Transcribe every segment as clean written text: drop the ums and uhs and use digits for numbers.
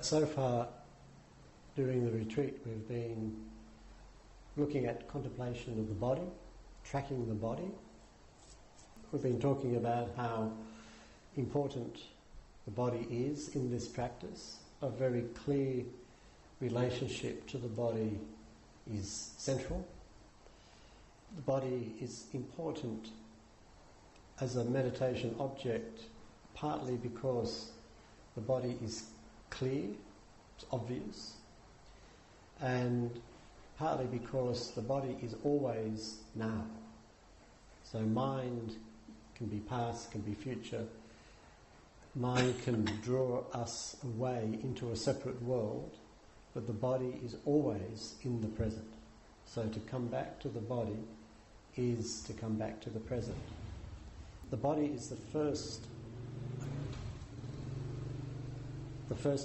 So far during the retreat we've been looking at contemplation of the body, tracking the body. We've been talking about how important the body is in this practice. A very clear relationship to the body is central. The body is important as a meditation object, partly because the body is clear, it's obvious, and partly because the body is always now. So mind can be past, can be future. Mind can draw us away into a separate world, but the body is always in the present. So to come back to the body is to come back to the present. The body is the first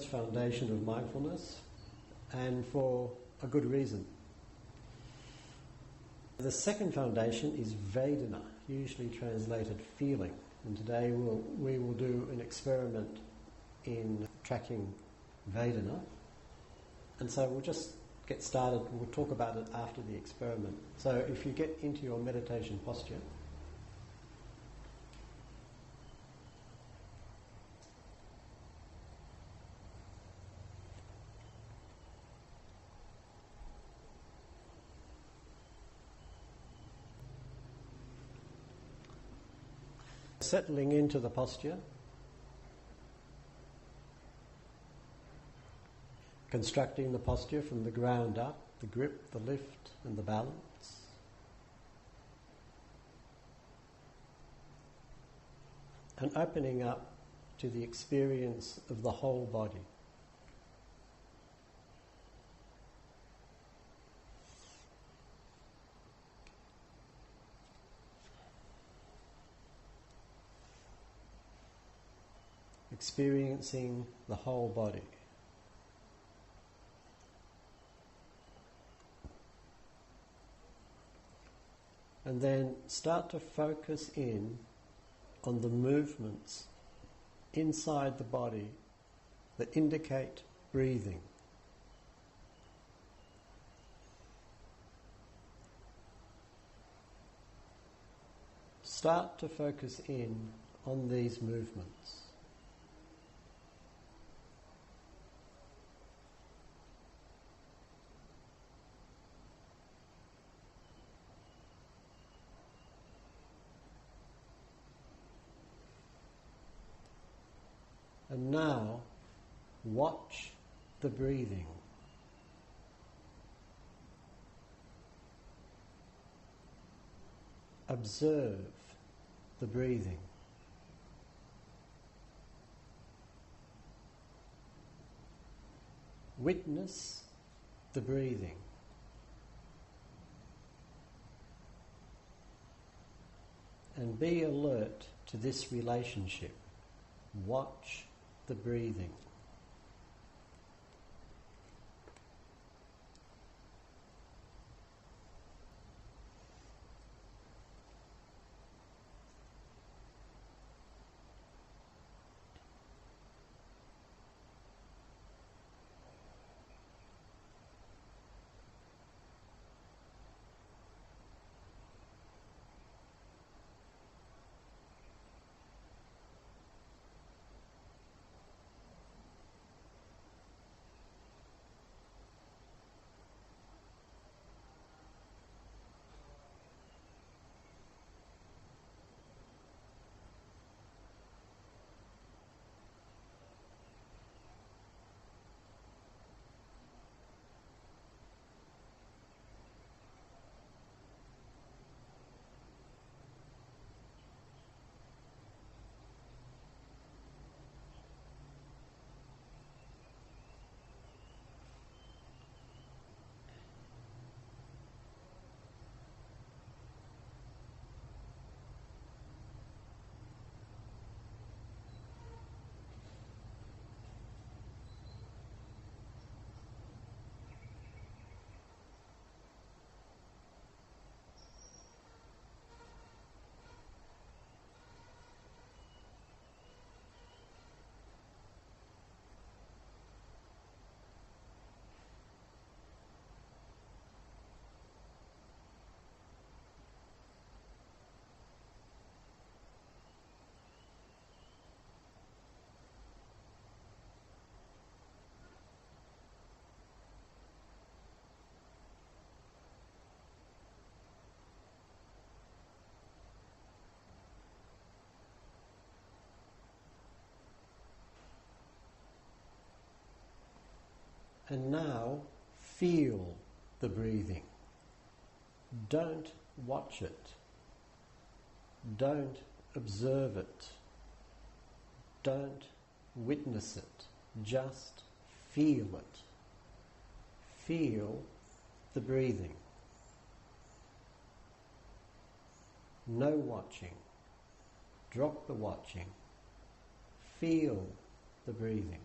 foundation of mindfulness, and for a good reason. The second foundation is Vedana, usually translated feeling, and today we will do an experiment in tracking Vedana, and so we'll just get started. We'll talk about it after the experiment. So if you get into your meditation posture, settling into the posture, constructing the posture from the ground up, the grip, the lift and the balance. And opening up to the experience of the whole body. Experiencing the whole body. And then start to focus in on the movements inside the body that indicate breathing. Start to focus in on these movements. And now, watch the breathing. Observe the breathing. Witness the breathing. And be alert to this relationship. Watch the breathing. And now feel the breathing. Don't watch it. Don't observe it. Don't witness it. Just feel it. Feel the breathing. No watching. Drop the watching. Feel the breathing.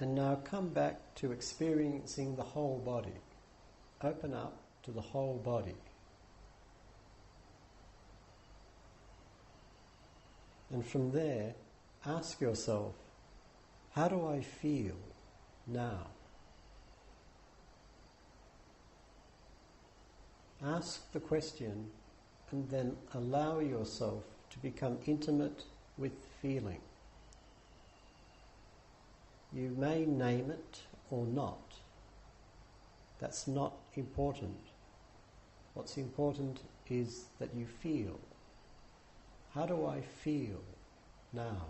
And now come back to experiencing the whole body. Open up to the whole body. And from there, ask yourself, how do I feel now? Ask the question and then allow yourself to become intimate with feeling. You may name it or not. That's not important. What's important is that you feel. How do I feel now?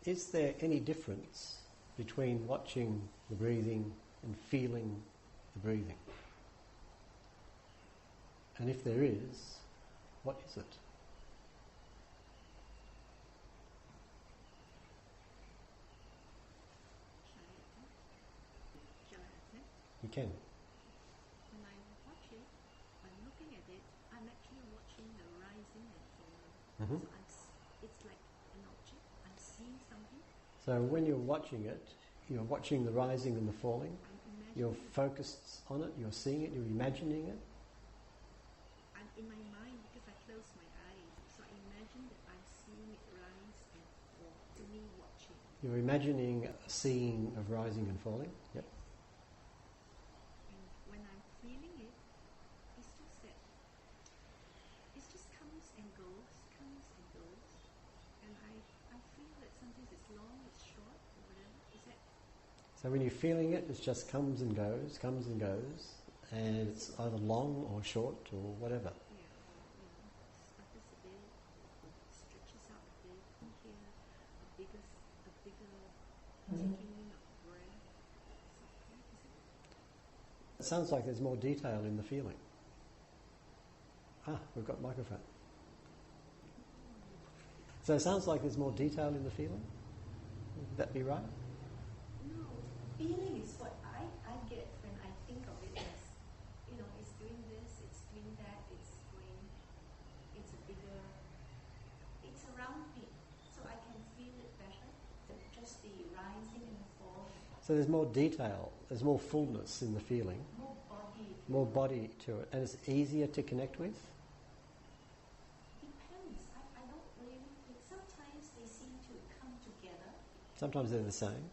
is there any difference between watching the breathing and feeling the breathing? And if there is, what is it? You can. When I watch it, I'm looking at it, I'm actually watching the rising and falling. So it's like an object, I'm seeing something. So when you're watching it, you're watching the rising and the falling, you're focused on it, you're seeing it, you're imagining it. I'm in my mind, because I close my eyes, so I imagine that I'm seeing it rise and fall, to me watching. You're imagining a scene of rising and falling. Yep. And when I'm feeling it, it's just that it just comes and goes, and I feel that sometimes it's long, it's short, or whatever. Is that? So when you're feeling it, it just comes and goes, and it's either long or short or whatever. Yeah, stutters a bit, stretches out a bit, here, a bigger taking in of breath, something. Is it? It sounds like there's more detail in the feeling. We've got microphone. So it sounds like there's more detail in the feeling. Would that be right? No, feeling is what I get when I think of it as, it's doing this, it's doing that, it's around me, so I can feel it better than just the rising and the falling. So there's more detail, there's more fullness in the feeling. More body. To it, and it's easier to connect with? Depends. I don't really think. Sometimes they seem to come together. Sometimes they're the same.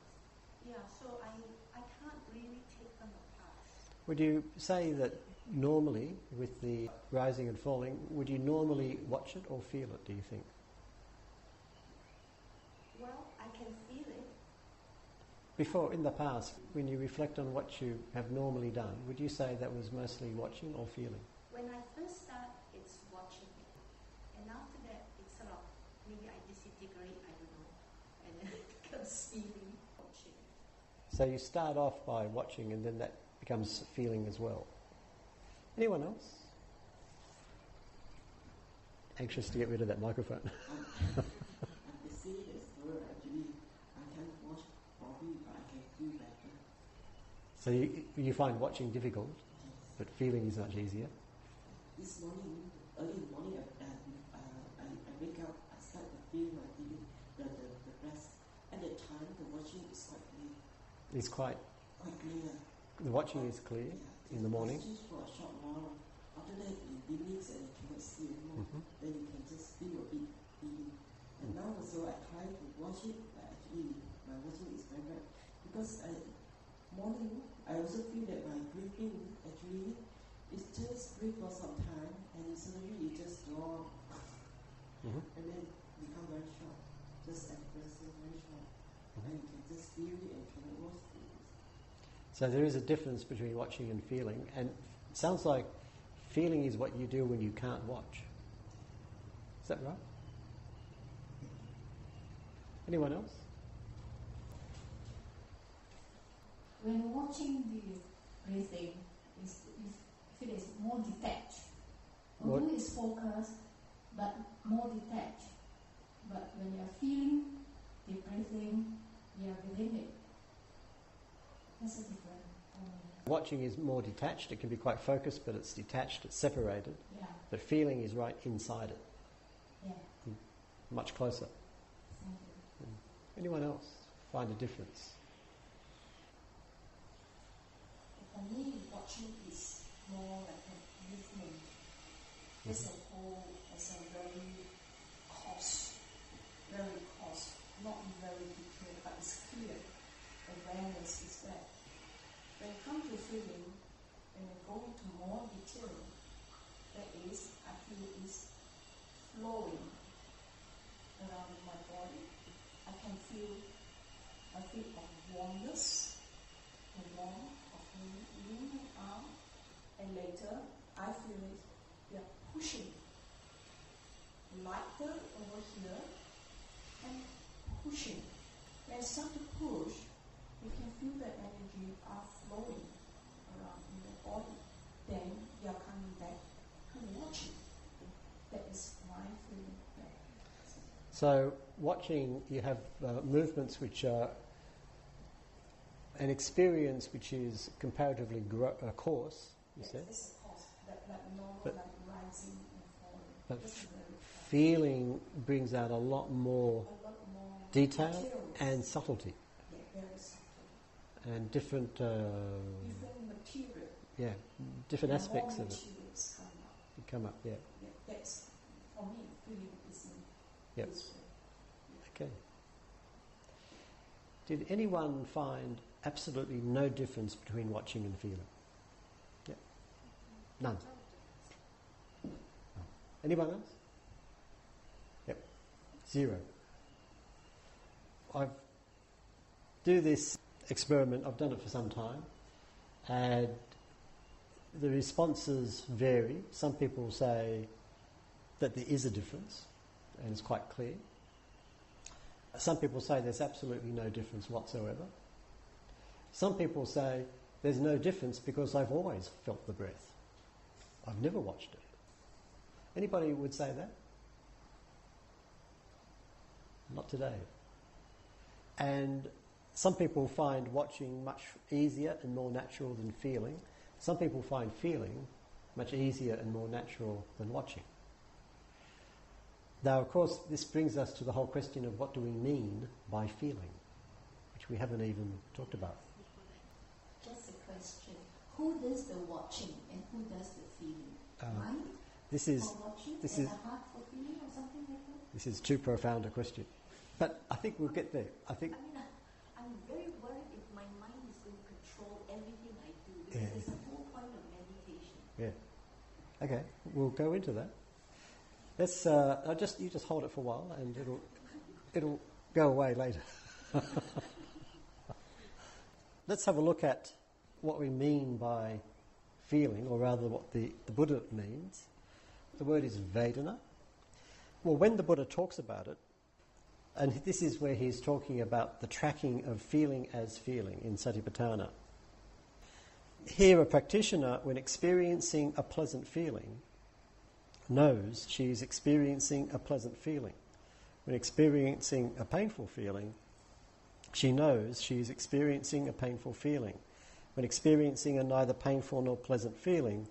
Yeah, so I can't really take them apart. Would you say that normally, with the rising and falling, would you normally watch it or feel it, do you think? Well, I can feel it. Before, in the past, when you reflect on what you have normally done, would you say that was mostly watching or feeling? When I first start, it's watching. And after that, it's sort of, maybe I disintegrate, I don't know. And then it becomes feeling, watching. So you start off by watching and then that becomes feeling as well. Anyone else? Anxious to get rid of that microphone. I see this word actually, I can watch body, but I can feel better. So you find watching difficult, but feeling is much easier. This morning, early in the morning, I wake up, I start to feel my feeling, the breath. At the time, the watching is quite clear. It's quite clear. The watching is clear in the morning. Just for a short while. After that, it begins and you cannot see anymore. Then you can just feel a bit feeling. And now also I try to watch it, but actually my watching is very bad. Because morning, I also feel that my breathing actually is just breathe for some time and suddenly it just draw and then become very short. Just expressive, very short. And you can just feel it and cannot watch it. So there is a difference between watching and feeling, and it sounds like feeling is what you do when you can't watch. Is that right? Anyone else? When watching the breathing, you feel it's more detached. Although it's focused, but more detached. But when you're feeling the breathing, you're within it. That's a different. Watching is more detached. It can be quite focused, but it's detached, it's separated. Yeah. But feeling is right inside it. Yeah. Much closer. Thank you. Anyone else find a difference? For me, watching is more like a movement. As a whole, as a very coarse, not very detailed, but it's clear. Awareness is there. When it comes to feeling, when I go into more detail, that is, I feel is flowing around my body. I can feel a bit of warmness, the warmth of me in my arm, and later I feel it, they're pushing lighter over here and pushing So watching, you have movements which are an experience which is comparatively coarse, you Yes, said. it's a course, like normal, But- like rising and falling. But This is very fast. feeling brings out a lot more A lot more detail materials. and subtlety Yeah, very subtle. and different, Different material. yeah, different and aspects more of it materials come up. come up. Yeah. Yeah, that's, for me, feeling is in Yep. this way. Okay. Did anyone find absolutely no difference between watching and feeling? Yeah. None. Anyone else? Yep. Zero. I do this experiment, I've done it for some time, and the responses vary. Some people say that there is a difference, and it's quite clear. Some people say there's absolutely no difference whatsoever. Some people say there's no difference because I've always felt the breath. I've never watched it. Anybody would say that? Not today. And some people find watching much easier and more natural than feeling. Some people find feeling much easier and more natural than watching. Now, of course, this brings us to the whole question of what do we mean by feeling, which we haven't even talked about. Just a question. Who does the watching and who does the feeling? Mind This is for watching this and is- the heart for feeling or something like that? this is too profound a question, but I think we'll get there. I think I mean, I'm very worried if my mind is going to control everything I do, because Yeah. it's the whole point of meditation. yeah. Okay, we'll go into that. Let's you just hold it for a while, and it'll go away later. Let's have a look at what we mean by feeling, or rather what the Buddha means. The word is Vedana. Well, when the Buddha talks about it, and this is where he's talking about the tracking of feeling as feeling in Satipatthana. Here, a practitioner, when experiencing a pleasant feeling, knows she is experiencing a pleasant feeling. When experiencing a painful feeling, she knows she is experiencing a painful feeling. When experiencing a neither painful nor pleasant feeling,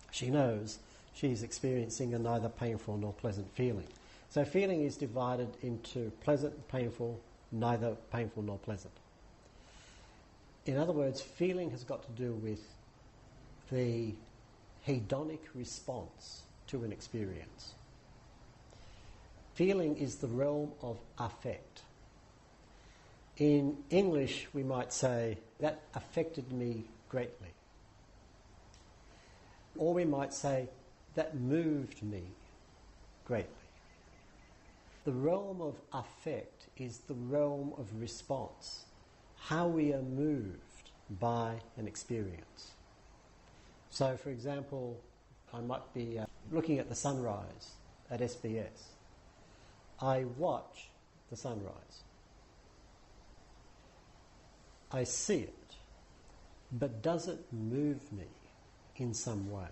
she knows she is experiencing a neither painful nor pleasant feeling. So feeling is divided into pleasant, painful, neither painful nor pleasant. In other words, feeling has got to do with the hedonic response to an experience. Feeling is the realm of affect. In English, we might say, that affected me greatly. Or we might say, that moved me greatly. The realm of affect is the realm of response, how we are moved by an experience. So, for example, I might be looking at the sunrise at SBS. I watch the sunrise. I see it, but does it move me in some way?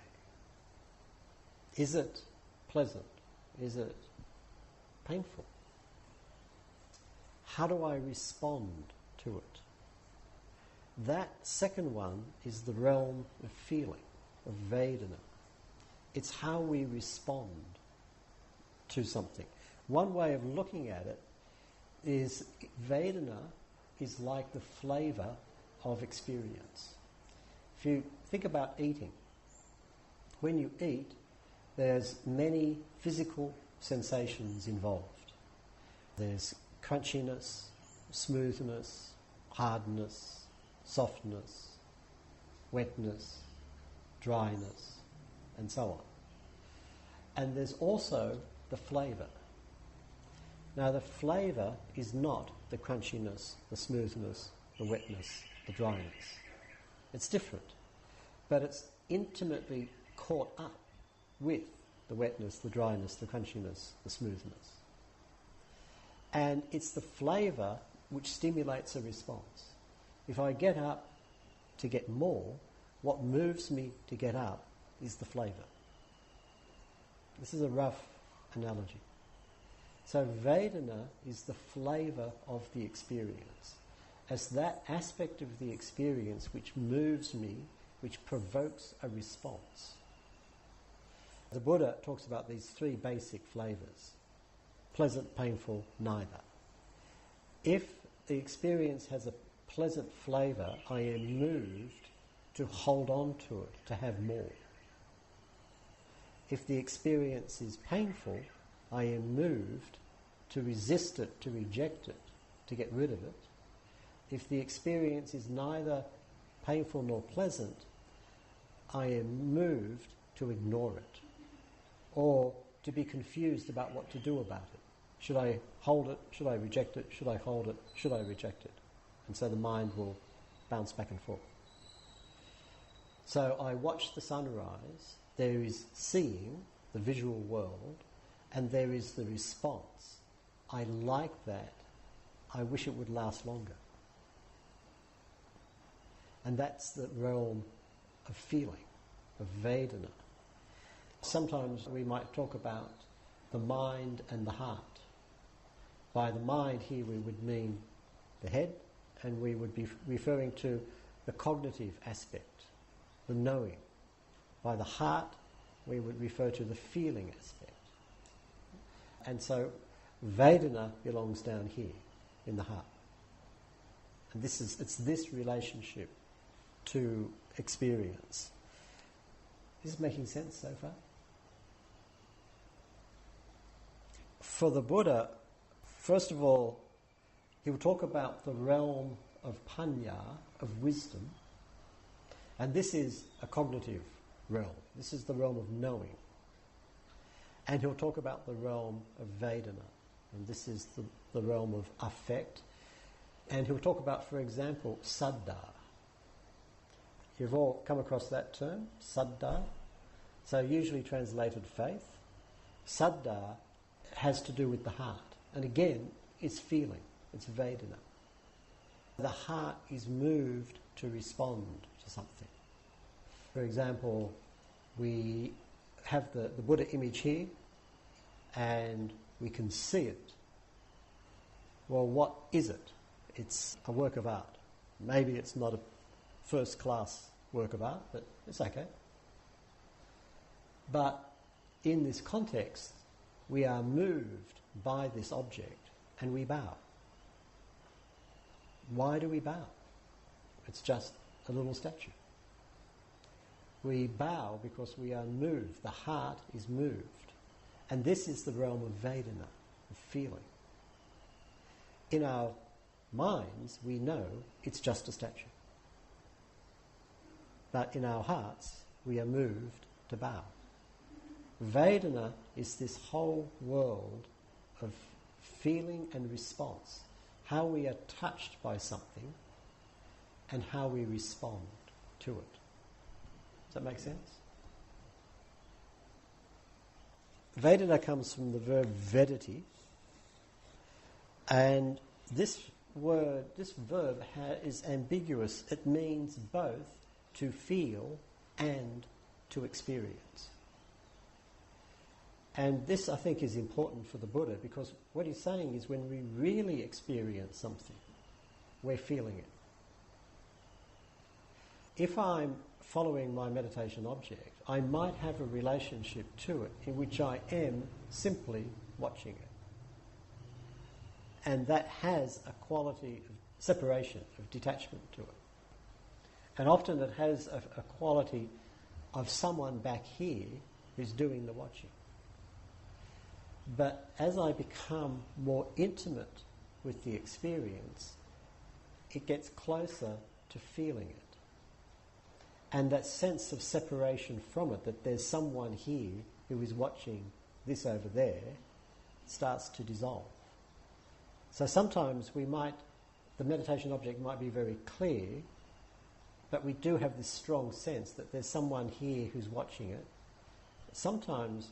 Is it pleasant? Is it painful? How do I respond to it? That second one is the realm of feeling, of Vedana. It's how we respond to something. One way of looking at it is Vedana is like the flavour of experience. If you think about eating, when you eat, there's many physical sensations involved. There's crunchiness, smoothness, hardness, softness, wetness, dryness, and so on. And there's also the flavour. Now the flavour is not the crunchiness, the smoothness, the wetness, the dryness. It's different. But it's intimately caught up with the wetness, the dryness, the crunchiness, the smoothness. And it's the flavour which stimulates a response. If I get up to get more, what moves me to get up is the flavour. This is a rough analogy. So Vedana is the flavour of the experience. As that aspect of the experience which moves me, which provokes a response. The Buddha talks about these three basic flavours: pleasant, painful, neither. If the experience has a pleasant flavour, I am moved to hold on to it, to have more. If the experience is painful, I am moved to resist it, to reject it, to get rid of it. If the experience is neither painful nor pleasant, I am moved to ignore it, or to be confused about what to do about it. Should I hold it? Should I reject it? Should I hold it? Should I reject it? And so the mind will bounce back and forth. So I watch the sunrise. There is seeing, the visual world, and there is the response. I like that. I wish it would last longer. And that's the realm of feeling, of Vedana. Sometimes we might talk about the mind and the heart. By the mind here we would mean the head, and we would be referring to the cognitive aspect, the knowing. By the heart we would refer to the feeling aspect. And so Vedana belongs down here in the heart. And it's this relationship to experience. Is this making sense so far? For the Buddha, first of all, he will talk about the realm of panya, of wisdom, and this is a cognitive realm. This is the realm of knowing. And he'll talk about the realm of Vedana, and this is the realm of affect. And he'll talk about, for example, saddha. You've all come across that term, saddha. So usually translated faith. Saddha has to do with the heart. And again, it's feeling, it's Vedana. The heart is moved to respond to something. For example, we have the Buddha image here, and we can see it. Well, what is it? It's a work of art. Maybe it's not a first-class work of art, but it's okay. But in this context, we are moved by this object and we bow. Why do we bow? It's just a little statue. We bow because we are moved. The heart is moved. And this is the realm of Vedana, of feeling. In our minds, we know it's just a statue. But in our hearts, we are moved to bow. Vedana is this whole world of feeling and response, how we are touched by something and how we respond to it. Does that make sense? Vedana comes from the verb vedati, and this verb is ambiguous. It means both to feel and to experience. And this, I think, is important for the Buddha, because what he's saying is when we really experience something, we're feeling it. If I'm following my meditation object, I might have a relationship to it in which I am simply watching it. And that has a quality of separation, of detachment to it. And often it has a quality of someone back here who's doing the watching. But as I become more intimate with the experience, it gets closer to feeling it. And that sense of separation from it, that there's someone here who is watching this over there, starts to dissolve. So sometimes the meditation object might be very clear, but we do have this strong sense that there's someone here who's watching it. Sometimes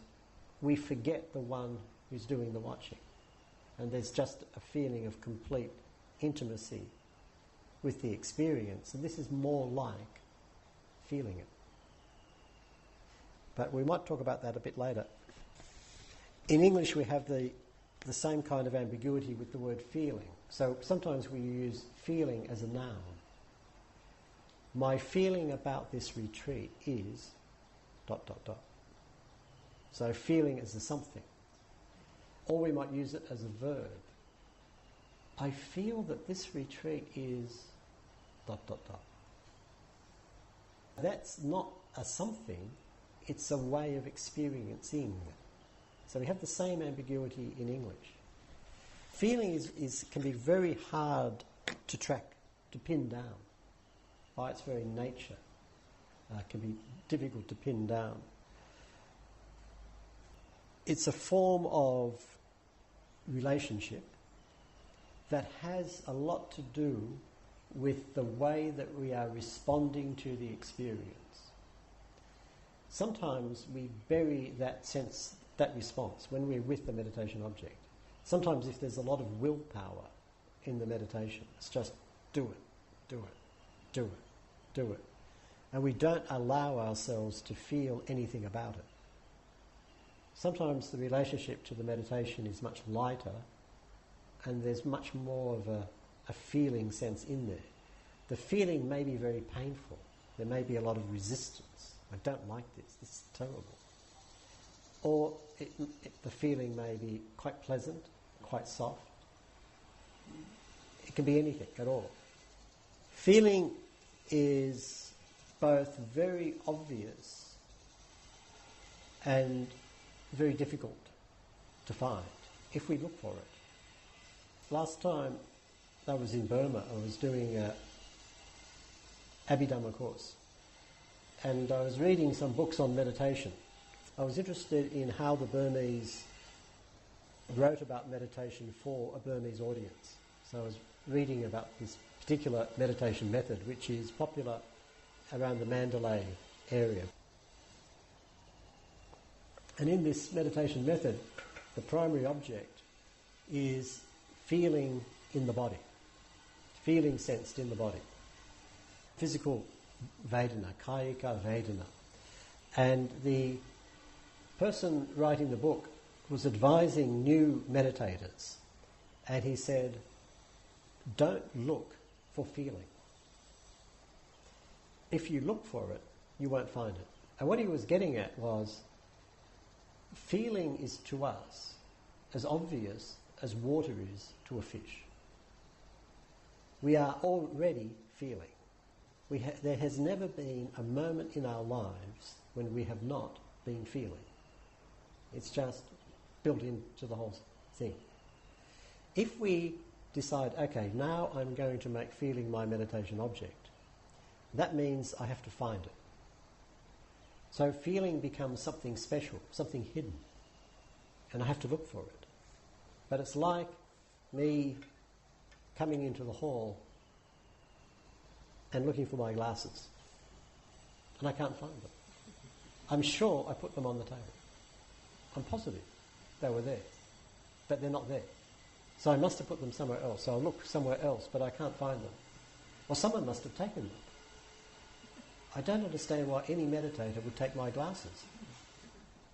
we forget the one who's doing the watching, and there's just a feeling of complete intimacy with the experience, and this is more like feeling it. But we might talk about that a bit later. In English we have the the same kind of ambiguity with the word feeling. So sometimes we use feeling as a noun. My feeling about this retreat is ... So feeling as a something. Or we might use it as a verb. I feel that this retreat is ... That's not a something, it's a way of experiencing. So we have the same ambiguity in English. Feeling can be very hard to track, to pin down. By its very nature, can be difficult to pin down. It's a form of relationship that has a lot to do with the way that we are responding to the experience. Sometimes we bury that sense, that response, when we're with the meditation object. Sometimes if there's a lot of willpower in the meditation, it's just do it, do it, do it, do it. And we don't allow ourselves to feel anything about it. Sometimes the relationship to the meditation is much lighter and there's much more of a feeling sense in there. The feeling may be very painful. There may be a lot of resistance. I don't like this. This is terrible. Or the feeling may be quite pleasant, quite soft. It can be anything at all. Feeling is both very obvious and very difficult to find if we look for it. Last time I was in Burma, I was doing a Abhidhamma course and I was reading some books on meditation. I was interested in how the Burmese wrote about meditation for a Burmese audience. So I was reading about this particular meditation method which is popular around the Mandalay area. And in this meditation method, the primary object is feeling in the body, feeling sensed in the body. Physical Vedana, Kayika Vedana. And the person writing the book was advising new meditators, and he said, don't look for feeling. If you look for it, you won't find it. And what he was getting at was, feeling is to us as obvious as water is to a fish. We are already feeling. There has never been a moment in our lives when we have not been feeling. It's just built into the whole thing. If we decide, okay, now I'm going to make feeling my meditation object, that means I have to find it. So feeling becomes something special, something hidden, and I have to look for it. But it's like me coming into the hall and looking for my glasses, and I can't find them. I'm sure I put them on the table. I'm positive they were there, but they're not there. So I must have put them somewhere else. So I'll look somewhere else, but I can't find them. Well, someone must have taken them. I don't understand why any meditator would take my glasses.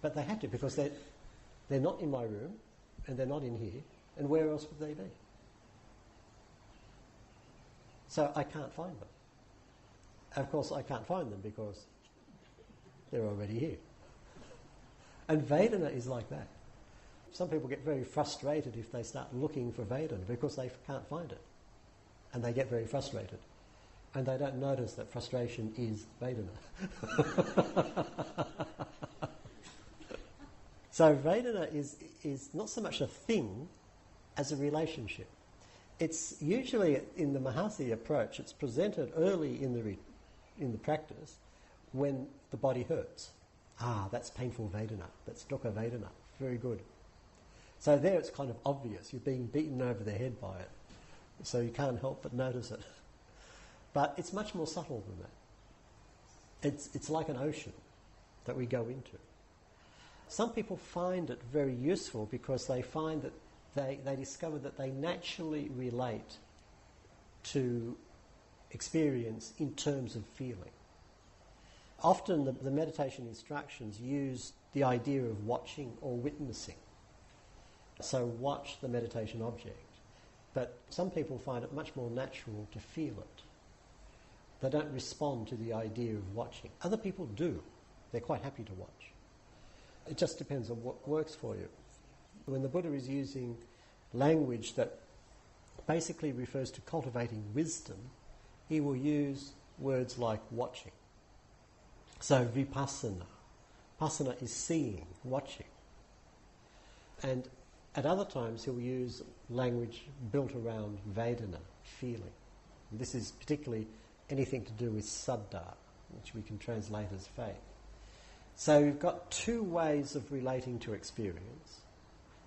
But they had to, because they're not in my room, and they're not in here, and where else would they be? So I can't find them. Of course, I can't find them because they're already here. And Vedana is like that. Some people get very frustrated if they start looking for Vedana because they can't find it. And they get very frustrated. And they don't notice that frustration is Vedana. So Vedana is not so much a thing as a relationship. It's usually, in the Mahasi approach, it's presented early in the practice when the body hurts. Ah, that's painful Vedana, that's dukkha Vedana, very good. So there it's kind of obvious, you're being beaten over the head by it, so you can't help but notice it. But it's much more subtle than that. It's like an ocean that we go into. Some people find it very useful because they find that they discover that they naturally relate to experience in terms of feeling. Often the meditation instructions use the idea of watching or witnessing. So watch the meditation object. But some people find it much more natural to feel it. They don't respond to the idea of watching. Other people do. They're quite happy to watch. It just depends on what works for you. When the Buddha is using language that basically refers to cultivating wisdom, he will use words like watching. So vipassana. Passana is seeing, watching. And at other times he'll use language built around Vedana, feeling. And this is particularly anything to do with saddha, which we can translate as faith. So you've got two ways of relating to experience.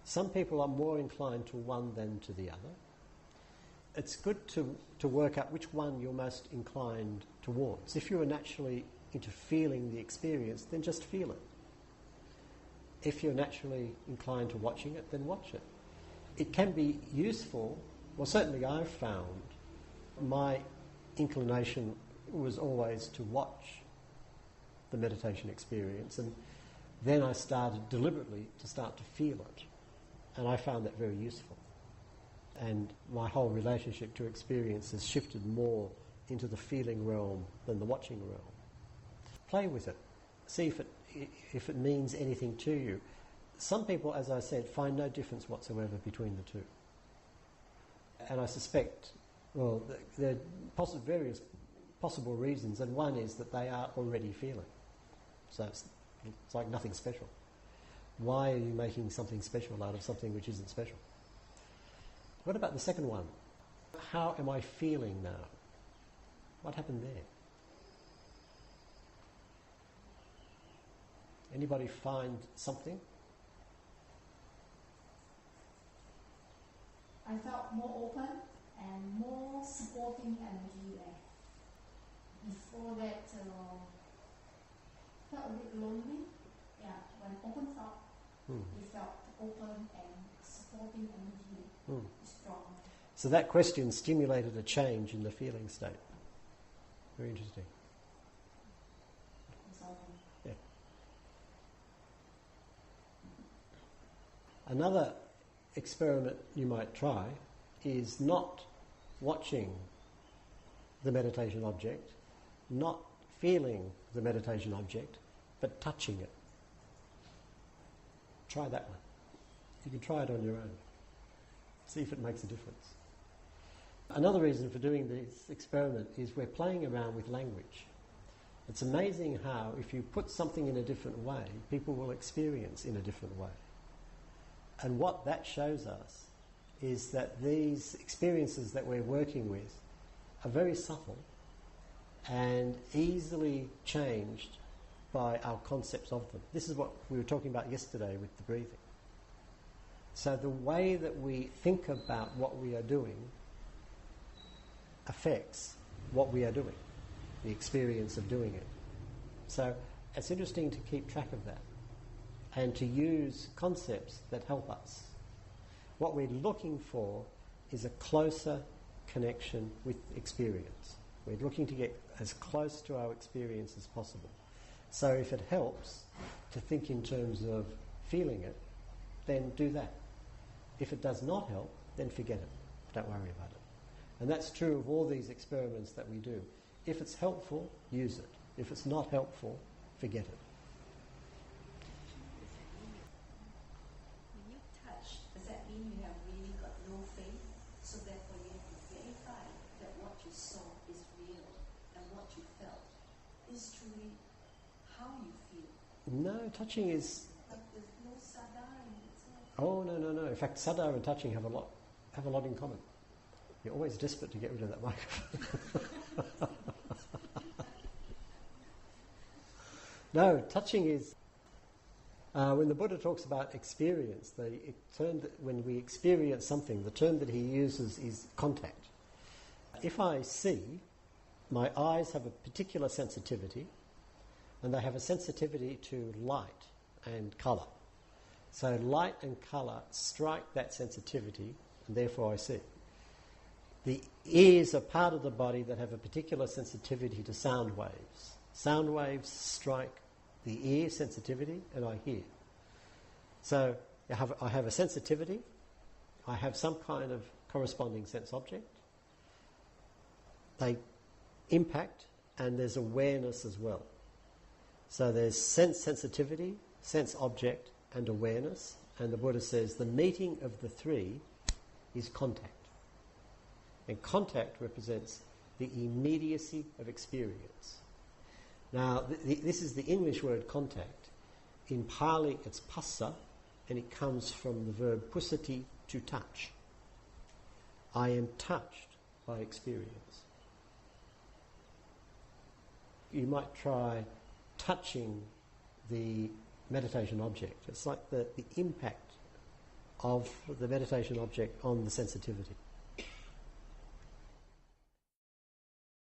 Some people are more inclined to one than to the other. It's good to work out which one you're most inclined towards. If you're naturally into feeling the experience, then just feel it. If you're naturally inclined to watching it, then watch it. It can be useful. Well, certainly I've found my inclination was always to watch the meditation experience, and then I started deliberately to start to feel it, and I found that very useful. And my whole relationship to experience has shifted more into the feeling realm than the watching realm. Play with it. See if it means anything to you. Some people, as I said, find no difference whatsoever between the two. And I suspect, well, there are various possible reasons, and one is that they are already feeling. So it's like nothing special. Why are you making something special out of something which isn't special? What about the second one? How am I feeling now? What happened there? Anybody find something? I felt more open and more supporting energy there. Before that, felt a bit lonely. Yeah, when opens up, it felt open and supporting energy strong. So that question stimulated a change in the feeling state. Very interesting. Yeah. Another experiment you might try is not watching the meditation object, not feeling the meditation object, but touching it. Try that one. You can try it on your own. See if it makes a difference. Another reason for doing this experiment is we're playing around with language. It's amazing how if you put something in a different way, people will experience in a different way. And what that shows us is that these experiences that we're working with are very subtle and easily changed by our concepts of them. This is what we were talking about yesterday with the breathing. So the way that we think about what we are doing affects what we are doing, the experience of doing it. So it's interesting to keep track of that and to use concepts that help us. What we're looking for is a closer connection with experience. We're looking to get as close to our experience as possible. So if it helps to think in terms of feeling it, then do that. If it does not help, then forget it. Don't worry about it. And that's true of all these experiments that we do. If it's helpful, use it. If it's not helpful, forget it. When you touch, does that mean you have really got no faith? So therefore you have to verify that what you saw is real and what you felt is truly how you feel. No, touching is... But there's no saddha in itself. Oh, no. In fact, saddha and touching have a lot in common. You're always desperate to get rid of that microphone. No, touching is... when the Buddha talks about experience, when we experience something, the term that he uses is contact. If I see, my eyes have a particular sensitivity, and they have a sensitivity to light and colour. So light and colour strike that sensitivity, and therefore I see. The ears are part of the body that have a particular sensitivity to sound waves. Sound waves strike the ear sensitivity, and I hear. So I have a sensitivity, I have some kind of corresponding sense object. They impact, and there's awareness as well. So there's sensitivity, sense object, and awareness. And the Buddha says the meeting of the three is contact. And contact represents the immediacy of experience. Now, this is the English word contact. In Pali, it's passa, and it comes from the verb pusati, to touch. I am touched by experience. You might try touching the meditation object. It's like the impact of the meditation object on the sensitivity.